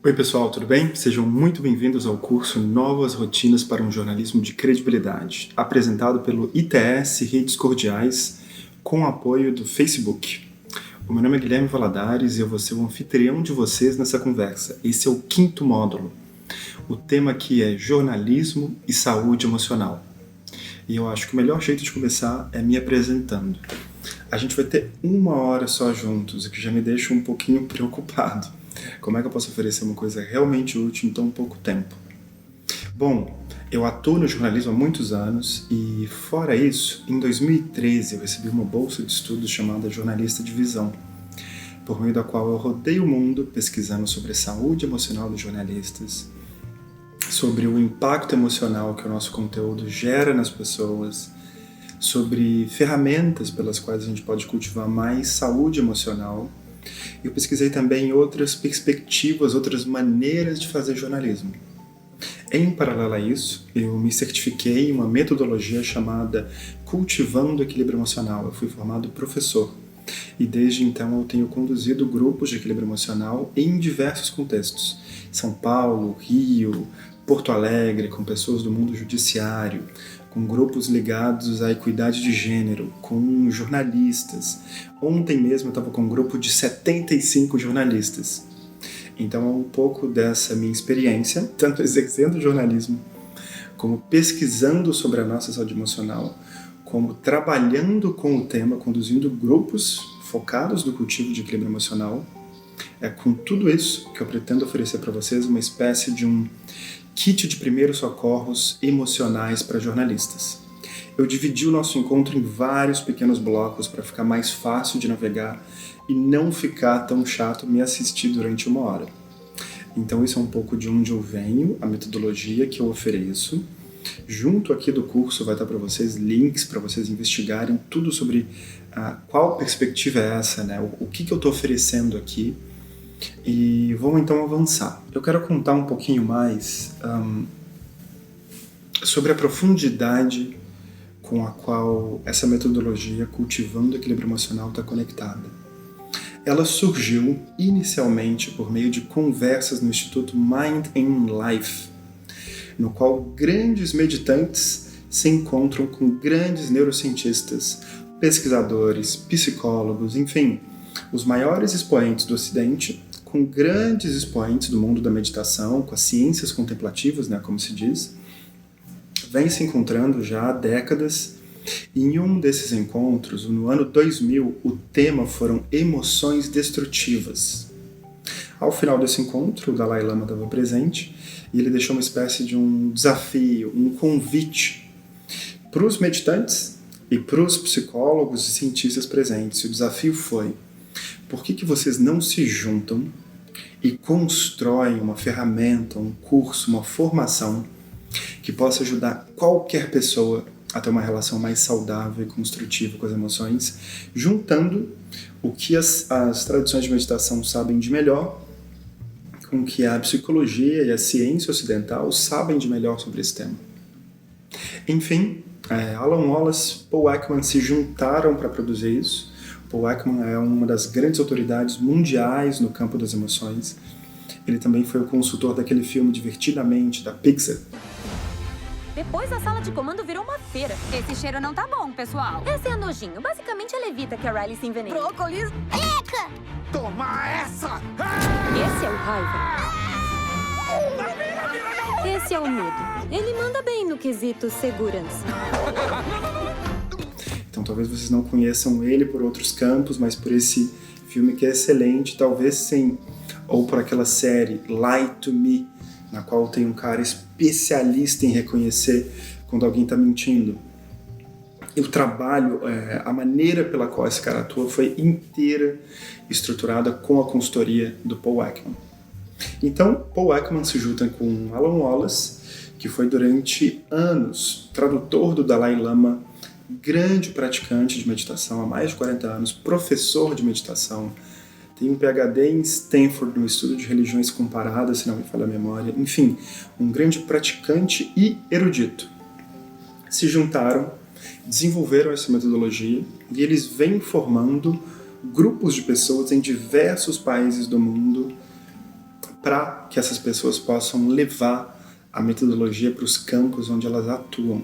Oi pessoal, tudo bem? Sejam muito bem-vindos ao curso Novas Rotinas para um Jornalismo de Credibilidade, apresentado pelo ITS Redes Cordiais, com o apoio do Facebook. O meu nome é Guilherme Valadares e eu vou ser o anfitrião de vocês nessa conversa. Esse é o 5º módulo. O tema aqui é jornalismo e saúde emocional. E eu acho que o melhor jeito de começar é me apresentando. A gente vai ter 1 hora só juntos, o que já me deixa um pouquinho preocupado. Como é que eu posso oferecer uma coisa realmente útil em tão pouco tempo? Bom, eu atuo no jornalismo há muitos anos e, fora isso, em 2013 eu recebi uma bolsa de estudos chamada Jornalista de Visão, por meio da qual eu rodei o mundo pesquisando sobre a saúde emocional dos jornalistas, sobre o impacto emocional que o nosso conteúdo gera nas pessoas, sobre ferramentas pelas quais a gente pode cultivar mais saúde emocional. Eu pesquisei também outras perspectivas, outras maneiras de fazer jornalismo. Em paralelo a isso, eu me certifiquei em uma metodologia chamada Cultivando o Equilíbrio Emocional. Eu fui formado professor e desde então eu tenho conduzido grupos de equilíbrio emocional em diversos contextos. São Paulo, Rio, Porto Alegre, com pessoas do mundo judiciário, com grupos ligados à equidade de gênero, com jornalistas. Ontem mesmo eu estava com um grupo de 75 jornalistas. Então é um pouco dessa minha experiência, tanto exercendo jornalismo, como pesquisando sobre a nossa saúde emocional, como trabalhando com o tema, conduzindo grupos focados no cultivo de equilíbrio emocional. É com tudo isso que eu pretendo oferecer para vocês uma espécie de um kit de primeiros socorros emocionais para jornalistas. Eu dividi o nosso encontro em vários pequenos blocos para ficar mais fácil de navegar e não ficar tão chato me assistir durante 1 hora. Então isso é um pouco de onde eu venho, a metodologia que eu ofereço. Junto aqui do curso vai estar para vocês links para vocês investigarem tudo sobre qual perspectiva é essa, né? O que eu estou oferecendo aqui. E vamos então avançar. Eu quero contar um pouquinho mais sobre a profundidade com a qual essa metodologia Cultivando o Equilíbrio Emocional está conectada. Ela surgiu inicialmente por meio de conversas no Instituto Mind and Life, no qual grandes meditantes se encontram com grandes neurocientistas, pesquisadores, psicólogos, enfim, os maiores expoentes do Ocidente, com grandes expoentes do mundo da meditação, com as ciências contemplativas, né, como se diz, vem se encontrando já há décadas. E em um desses encontros, no ano 2000, o tema foram emoções destrutivas. Ao final desse encontro, o Dalai Lama estava presente e ele deixou uma espécie de um desafio, um convite para os meditantes e para os psicólogos e cientistas presentes. O desafio foi: por que vocês não se juntam e constroem uma ferramenta, um curso, uma formação que possa ajudar qualquer pessoa a ter uma relação mais saudável e construtiva com as emoções, juntando o que as tradições de meditação sabem de melhor com o que a psicologia e a ciência ocidental sabem de melhor sobre esse tema. Enfim, Alan Wallace e Paul Ekman se juntaram para produzir isso. Paul Ekman é uma das grandes autoridades mundiais no campo das emoções. Ele também foi o consultor daquele filme Divertidamente, da Pixar. Depois a sala de comando virou uma feira. Esse cheiro não tá bom, pessoal. Esse é nojinho. Basicamente, ela evita que a Riley se envenene. Brócolis. Eca! Toma essa! Esse é o raiva. Esse é o medo. Ele manda bem no quesito segurança. Então talvez vocês não conheçam ele por outros campos, mas por esse filme que é excelente, talvez sim. Ou por aquela série Lie to Me, na qual tem um cara especialista em reconhecer quando alguém está mentindo. E o trabalho, a maneira pela qual esse cara atua foi inteira estruturada com a consultoria do Paul Ekman. Então, Paul Ekman se junta com Alan Wallace, que foi durante anos tradutor do Dalai Lama, grande praticante de meditação há mais de 40 anos, professor de meditação, tem um PhD em Stanford no estudo de religiões comparadas, se não me falha a memória, enfim, um grande praticante e erudito. Se juntaram, desenvolveram essa metodologia e eles vêm formando grupos de pessoas em diversos países do mundo para que essas pessoas possam levar a metodologia para os campos onde elas atuam.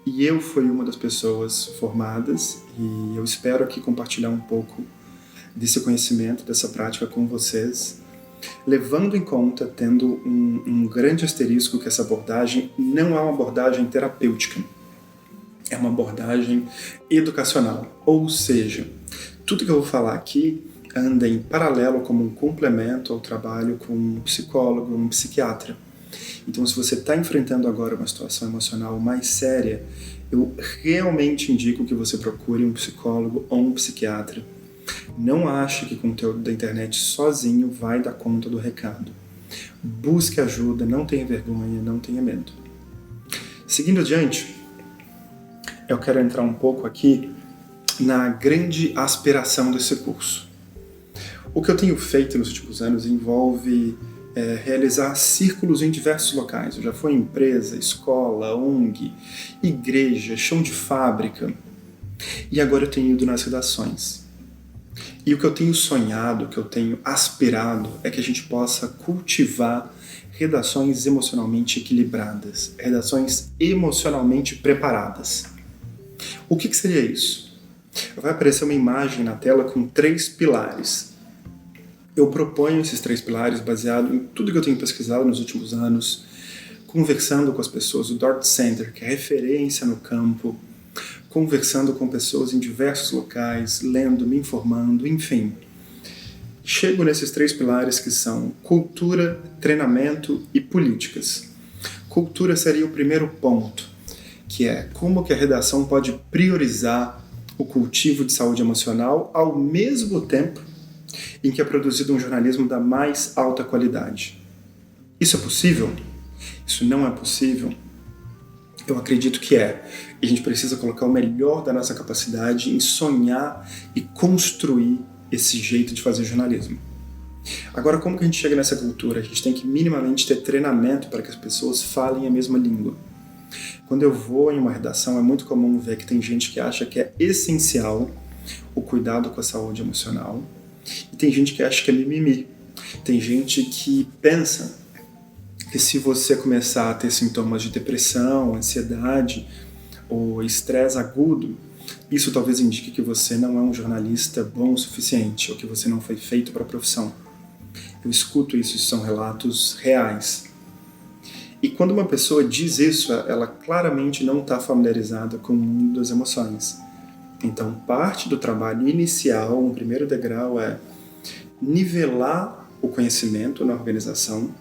E eu fui uma das pessoas formadas e eu espero aqui compartilhar um pouco desse conhecimento, dessa prática com vocês, levando em conta, tendo um grande asterisco que essa abordagem não é uma abordagem terapêutica, é uma abordagem educacional, ou seja, tudo que eu vou falar aqui anda em paralelo como um complemento ao trabalho com um psicólogo, um psiquiatra. Então, se você está enfrentando agora uma situação emocional mais séria, eu realmente indico que você procure um psicólogo ou um psiquiatra. Não ache que o conteúdo da internet sozinho vai dar conta do recado. Busque ajuda, não tenha vergonha, não tenha medo. Seguindo adiante, eu quero entrar um pouco aqui na grande aspiração desse curso. O que eu tenho feito nos últimos anos envolve realizar círculos em diversos locais. Eu já fui em empresa, escola, ONG, igreja, chão de fábrica. E agora eu tenho ido nas redações. E o que eu tenho sonhado, o que eu tenho aspirado é que a gente possa cultivar redações emocionalmente equilibradas, redações emocionalmente preparadas. O que seria isso? Vai aparecer uma imagem na tela com 3 pilares. Eu proponho esses 3 pilares baseado em tudo que eu tenho pesquisado nos últimos anos, conversando com as pessoas do Dart Center, que é referência no campo, conversando com pessoas em diversos locais, lendo, me informando, enfim. Chego nesses 3 pilares que são cultura, treinamento e políticas. Cultura seria o primeiro ponto, que é como que a redação pode priorizar o cultivo de saúde emocional ao mesmo tempo em que é produzido um jornalismo da mais alta qualidade. Isso é possível? Isso não é possível? Eu acredito que é. E a gente precisa colocar o melhor da nossa capacidade em sonhar e construir esse jeito de fazer jornalismo. Agora, como que a gente chega nessa cultura? A gente tem que minimamente ter treinamento para que as pessoas falem a mesma língua. Quando eu vou em uma redação, é muito comum ver que tem gente que acha que é essencial o cuidado com a saúde emocional, e tem gente que acha que é mimimi. Tem gente que pensa que se você começar a ter sintomas de depressão, ansiedade ou estresse agudo, isso talvez indique que você não é um jornalista bom o suficiente ou que você não foi feito para a profissão. Eu escuto isso são relatos reais. E quando uma pessoa diz isso, ela claramente não está familiarizada com o mundo das emoções. Então, parte do trabalho inicial, um primeiro degrau é nivelar o conhecimento na organização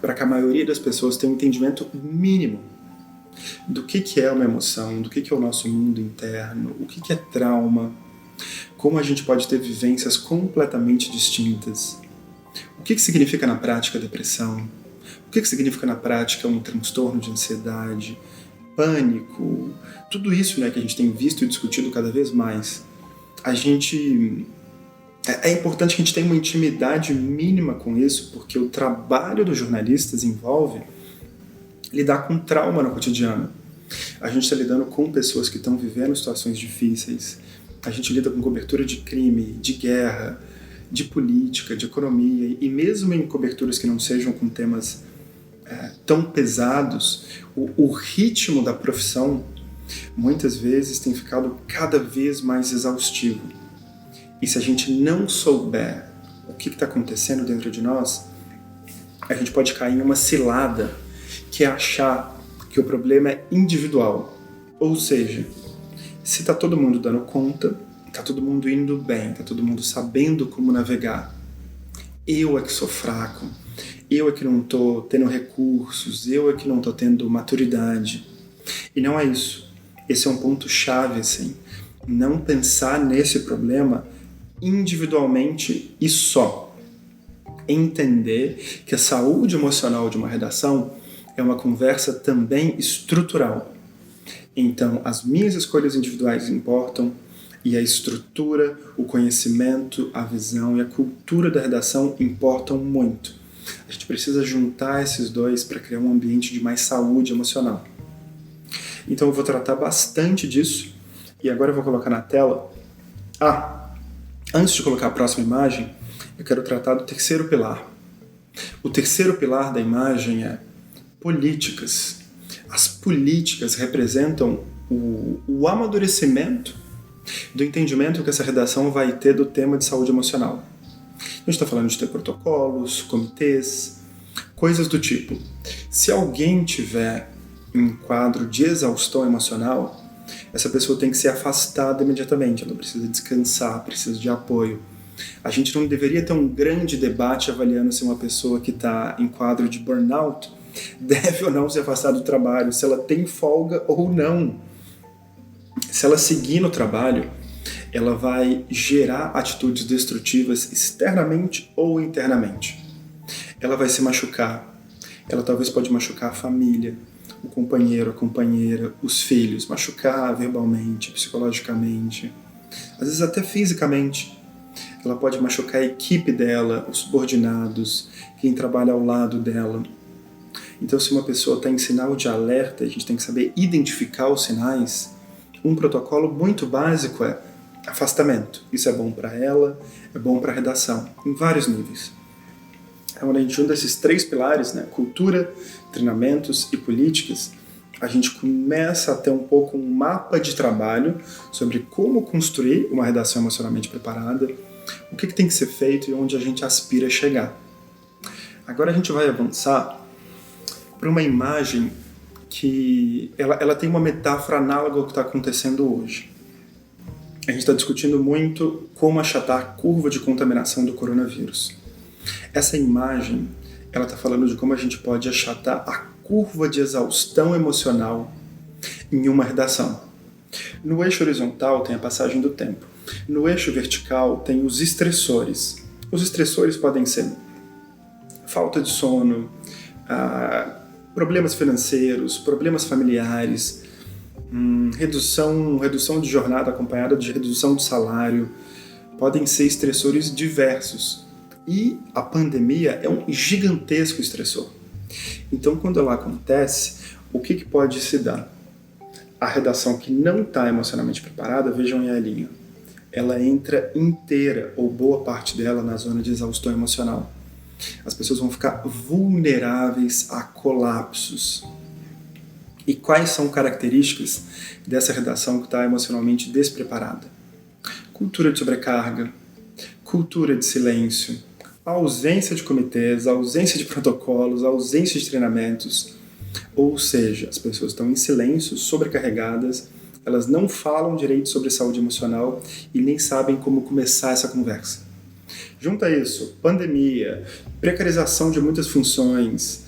para que a maioria das pessoas tenha um entendimento mínimo do que é uma emoção, do que é o nosso mundo interno, o que é trauma, como a gente pode ter vivências completamente distintas, o que significa na prática depressão, o que significa na prática um transtorno de ansiedade, pânico, tudo isso, né, que a gente tem visto e discutido cada vez mais. É importante que a gente tenha uma intimidade mínima com isso, porque o trabalho dos jornalistas envolve lidar com trauma no cotidiano. A gente está lidando com pessoas que estão vivendo situações difíceis, a gente lida com cobertura de crime, de guerra, de política, de economia, e mesmo em coberturas que não sejam com temas tão pesados, o ritmo da profissão muitas vezes tem ficado cada vez mais exaustivo. E se a gente não souber o que está acontecendo dentro de nós, a gente pode cair em uma cilada, que é achar que o problema é individual. Ou seja, se está todo mundo dando conta, está todo mundo indo bem, está todo mundo sabendo como navegar, eu é que sou fraco, eu é que não estou tendo recursos, eu é que não estou tendo maturidade. E não é isso. Esse é um ponto-chave, assim. Não pensar nesse problema individualmente e só. Entender que a saúde emocional de uma redação é uma conversa também estrutural. Então, as minhas escolhas individuais importam, e a estrutura, o conhecimento, a visão e a cultura da redação importam muito. A gente precisa juntar esses dois para criar um ambiente de mais saúde emocional. Então eu vou tratar bastante disso, e agora eu vou colocar na tela. Antes de colocar a próxima imagem, eu quero tratar do terceiro pilar. O terceiro pilar da imagem é políticas. As políticas representam o amadurecimento do entendimento que essa redação vai ter do tema de saúde emocional. A gente está falando de ter protocolos, comitês, coisas do tipo. Se alguém tiver um quadro de exaustão emocional, essa pessoa tem que ser afastada imediatamente, ela precisa descansar, precisa de apoio. A gente não deveria ter um grande debate avaliando se uma pessoa que está em quadro de burnout deve ou não se afastar do trabalho, se ela tem folga ou não. Se ela seguir no trabalho, ela vai gerar atitudes destrutivas externamente ou internamente. Ela vai se machucar, ela talvez pode machucar a família, o companheiro, a companheira, os filhos, machucar verbalmente, psicologicamente, às vezes até fisicamente. Ela pode machucar a equipe dela, os subordinados, quem trabalha ao lado dela. Então, se uma pessoa está em sinal de alerta, a gente tem que saber identificar os sinais. Um protocolo muito básico é afastamento. Isso é bom para ela, é bom para a redação, em vários níveis. Quando a gente junta esses três pilares, né, cultura, treinamentos e políticas, a gente começa a ter um pouco um mapa de trabalho sobre como construir uma redação emocionalmente preparada, o que tem que ser feito e onde a gente aspira a chegar. Agora a gente vai avançar para uma imagem que ela tem uma metáfora análoga ao que está acontecendo hoje. A gente está discutindo muito como achatar a curva de contaminação do coronavírus. Essa imagem, ela está falando de como a gente pode achatar a curva de exaustão emocional em uma redação. No eixo horizontal tem a passagem do tempo. No eixo vertical tem os estressores. Os estressores podem ser falta de sono, problemas financeiros, problemas familiares, redução de jornada acompanhada de redução de salário. Podem ser estressores diversos. E a pandemia é um gigantesco estressor. Então, quando ela acontece, o que pode se dar? A redação que não está emocionalmente preparada, vejam aí a linha, ela entra inteira, ou boa parte dela, na zona de exaustão emocional. As pessoas vão ficar vulneráveis a colapsos. E quais são características dessa redação que está emocionalmente despreparada? Cultura de sobrecarga, cultura de silêncio, a ausência de comitês, a ausência de protocolos, a ausência de treinamentos. Ou seja, as pessoas estão em silêncio, sobrecarregadas, elas não falam direito sobre saúde emocional e nem sabem como começar essa conversa. Junta isso, pandemia, precarização de muitas funções,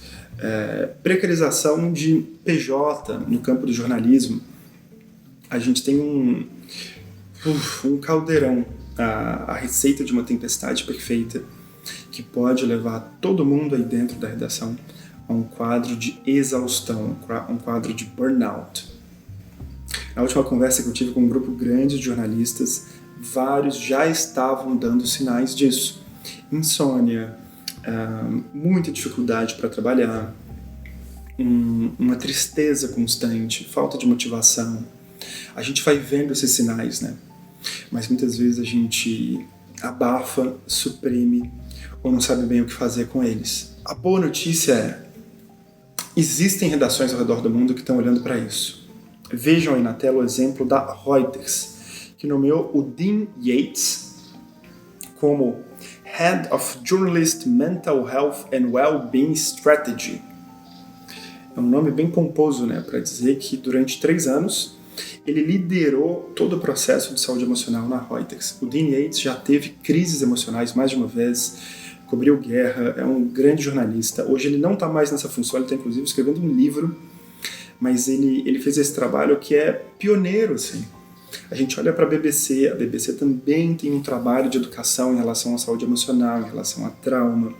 precarização de PJ no campo do jornalismo. A gente tem um caldeirão, a receita de uma tempestade perfeita que pode levar todo mundo aí dentro da redação a um quadro de exaustão, um quadro de burnout. Na última conversa que eu tive com um grupo grande de jornalistas, vários já estavam dando sinais disso. Insônia, muita dificuldade para trabalhar, uma tristeza constante, falta de motivação. A gente vai vendo esses sinais, né? Mas muitas vezes a gente abafa, suprime ou não sabe bem o que fazer com eles. A boa notícia é: existem redações ao redor do mundo que estão olhando para isso. Vejam aí na tela o exemplo da Reuters, que nomeou o Dean Yates como Head of Journalist Mental Health and Wellbeing Strategy. É um nome bem pomposo, né, para dizer que durante 3 anos ele liderou todo o processo de saúde emocional na Reuters. O Dean Yates já teve crises emocionais mais de uma vez, cobriu guerra, é um grande jornalista. Hoje ele não está mais nessa função, ele está inclusive escrevendo um livro, mas ele fez esse trabalho que é pioneiro, assim. A gente olha para a BBC também tem um trabalho de educação em relação à saúde emocional, em relação a trauma.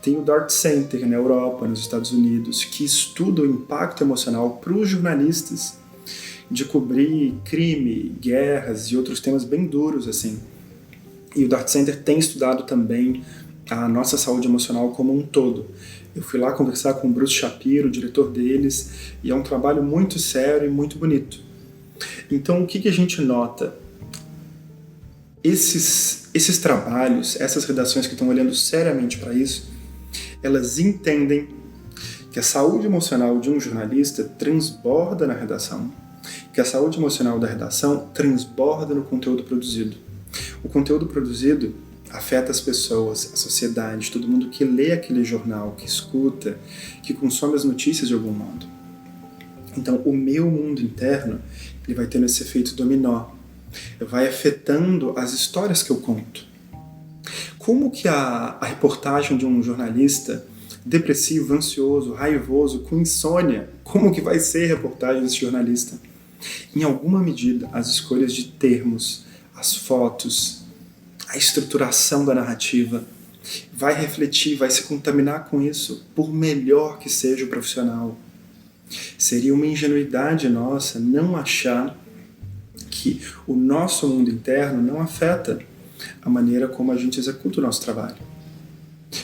Tem o Dart Center na Europa, nos Estados Unidos, que estuda o impacto emocional para os jornalistas de cobrir crime, guerras e outros temas bem duros, assim. E o Dart Center tem estudado também a nossa saúde emocional como um todo. Eu fui lá conversar com o Bruce Shapiro, o diretor deles, e é um trabalho muito sério e muito bonito. Então, o que a gente nota? Esses trabalhos, essas redações que estão olhando seriamente para isso, elas entendem que a saúde emocional de um jornalista transborda na redação, que a saúde emocional da redação transborda no conteúdo produzido. O conteúdo produzido afeta as pessoas, a sociedade, todo mundo que lê aquele jornal, que escuta, que consome as notícias de algum modo. Então, o meu mundo interno, ele vai tendo esse efeito dominó, vai afetando as histórias que eu conto. Como que a reportagem de um jornalista depressivo, ansioso, raivoso, com insônia, como que vai ser a reportagem desse jornalista? Em alguma medida, as escolhas de termos, as fotos, a estruturação da narrativa vai refletir, vai se contaminar com isso, por melhor que seja o profissional. Seria uma ingenuidade nossa não achar que o nosso mundo interno não afeta a maneira como a gente executa o nosso trabalho.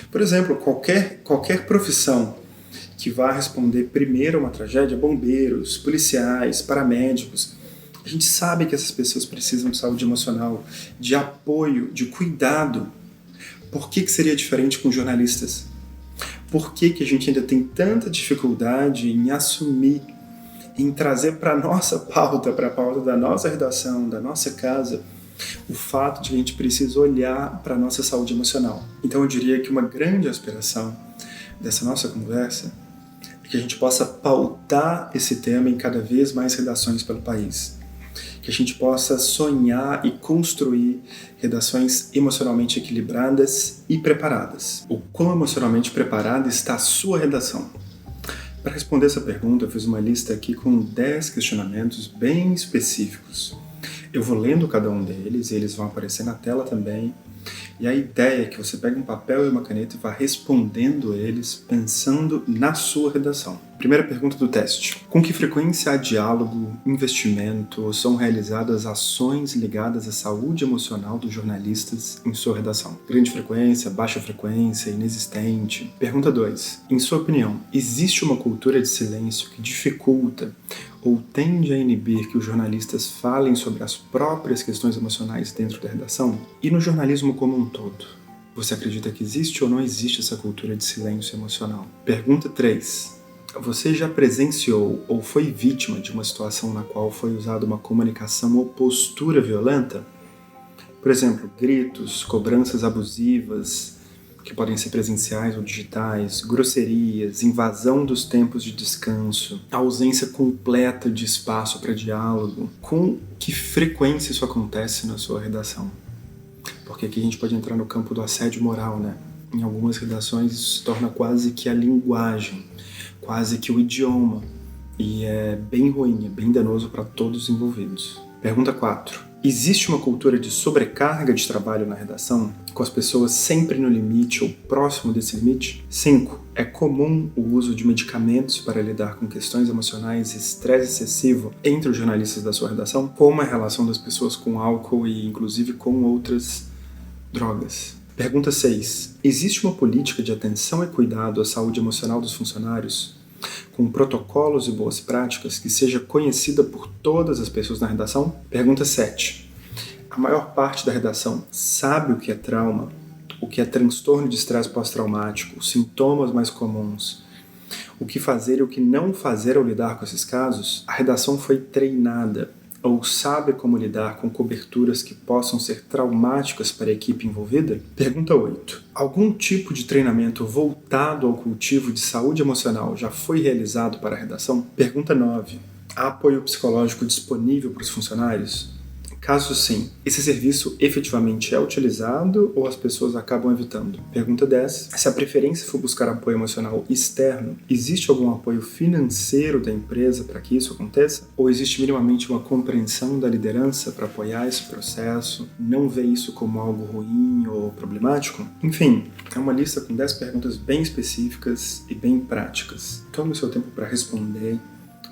Por exemplo, qualquer profissão que vá responder primeiro a uma tragédia, bombeiros, policiais, paramédicos, a gente sabe que essas pessoas precisam de saúde emocional, de apoio, de cuidado. Por que seria diferente com jornalistas? Por que a gente ainda tem tanta dificuldade em assumir, em trazer para a nossa pauta, para a pauta da nossa redação, da nossa casa, o fato de que a gente precisa olhar para a nossa saúde emocional? Então eu diria que uma grande aspiração dessa nossa conversa é que a gente possa pautar esse tema em cada vez mais redações pelo país. Que a gente possa sonhar e construir redações emocionalmente equilibradas e preparadas. O quão emocionalmente preparada está a sua redação? Para responder essa pergunta, eu fiz uma lista aqui com 10 questionamentos bem específicos. Eu vou lendo cada um deles e eles vão aparecer na tela também. E a ideia é que você pegue um papel e uma caneta e vá respondendo eles pensando na sua redação. Primeira pergunta do teste. Com que frequência há diálogo, investimento ou são realizadas ações ligadas à saúde emocional dos jornalistas em sua redação? Grande frequência, baixa frequência, inexistente. Pergunta 2. Em sua opinião, existe uma cultura de silêncio que dificulta ou tende a inibir que os jornalistas falem sobre as próprias questões emocionais dentro da redação? E no jornalismo como um todo, você acredita que existe ou não existe essa cultura de silêncio emocional? Pergunta 3. Você já presenciou ou foi vítima de uma situação na qual foi usada uma comunicação ou postura violenta? Por exemplo, gritos, cobranças abusivas, que podem ser presenciais ou digitais, grosserias, invasão dos tempos de descanso, ausência completa de espaço para diálogo. Com que frequência isso acontece na sua redação? Porque aqui a gente pode entrar no campo do assédio moral, né? Em algumas redações isso se torna quase que a linguagem, quase que o idioma, e é bem ruim, é bem danoso para todos os envolvidos. Pergunta 4. Existe uma cultura de sobrecarga de trabalho na redação, com as pessoas sempre no limite ou próximo desse limite? 5. É comum o uso de medicamentos para lidar com questões emocionais e estresse excessivo entre os jornalistas da sua redação? Como é a relação das pessoas com álcool e inclusive com outras drogas? Pergunta 6. Existe uma política de atenção e cuidado à saúde emocional dos funcionários, com protocolos e boas práticas que seja conhecida por todas as pessoas na redação? Pergunta 7. A maior parte da redação sabe o que é trauma, o que é transtorno de estresse pós-traumático, os sintomas mais comuns, o que fazer e o que não fazer ao lidar com esses casos? A redação foi treinada ou sabe como lidar com coberturas que possam ser traumáticas para a equipe envolvida? Pergunta 8. Algum tipo de treinamento voltado ao cultivo de saúde emocional já foi realizado para a redação? Pergunta 9. Há apoio psicológico disponível para os funcionários? Caso sim, esse serviço efetivamente é utilizado ou as pessoas acabam evitando? Pergunta 10. Se a preferência for buscar apoio emocional externo, existe algum apoio financeiro da empresa para que isso aconteça? Ou existe minimamente uma compreensão da liderança para apoiar esse processo? Não vê isso como algo ruim ou problemático? Enfim, é uma lista com 10 perguntas bem específicas e bem práticas. Tome o seu tempo para responder.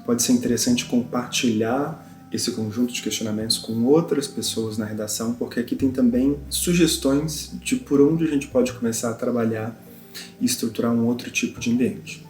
Pode ser interessante compartilhar esse conjunto de questionamentos com outras pessoas na redação, porque aqui tem também sugestões de por onde a gente pode começar a trabalhar e estruturar um outro tipo de ambiente.